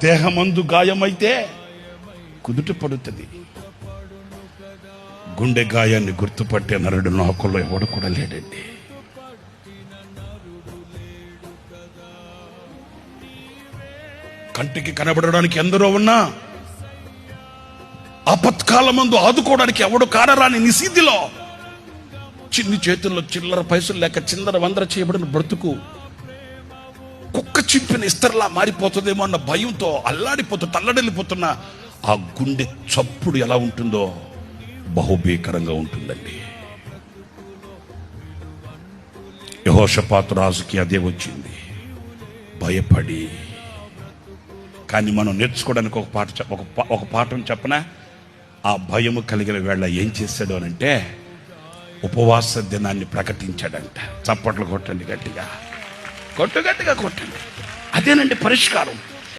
దేహమందు గాయమైతే కుదుట పడుతుంది. గుండె గాయాన్ని గుర్తుపట్టే నరుడు నాకులో ఎవడు కూడా లేడండి. కంటికి కనబడడానికి ఎందరో ఉన్నా ఆపత్కాలమందు ఆదుకోవడానికి ఎవడు కానరాని నిశీధిలో చిన్ని చేతుల్లో చిల్లర పైసలు లేక చిందర వందర చేయబడిన బ్రతుకు కుక్క చింపిన ఇస్తర్లా మారిపోతుందేమో అన్న భయంతో అల్లాడిపోతూ తల్లడిల్లిపోతున్న ఆ గుండె చప్పుడు ఎలా ఉంటుందో బహుభీకరంగా ఉంటుందండి. యెహోషాపాతు రాజుకి అదే వచ్చింది, భయపడి. కానీ మనం నేర్చుకోవడానికి ఒక పాఠం చెప్పనా? ఆ భయము కలిగిన వేళ ఏం చేశాడు అనంటే ఉపవాస దినాన్ని ప్రకటించాడంట. చప్పట్లు కొట్టండి, గట్టిగా కొట్టండి. అదేనండి పరిష్కారం.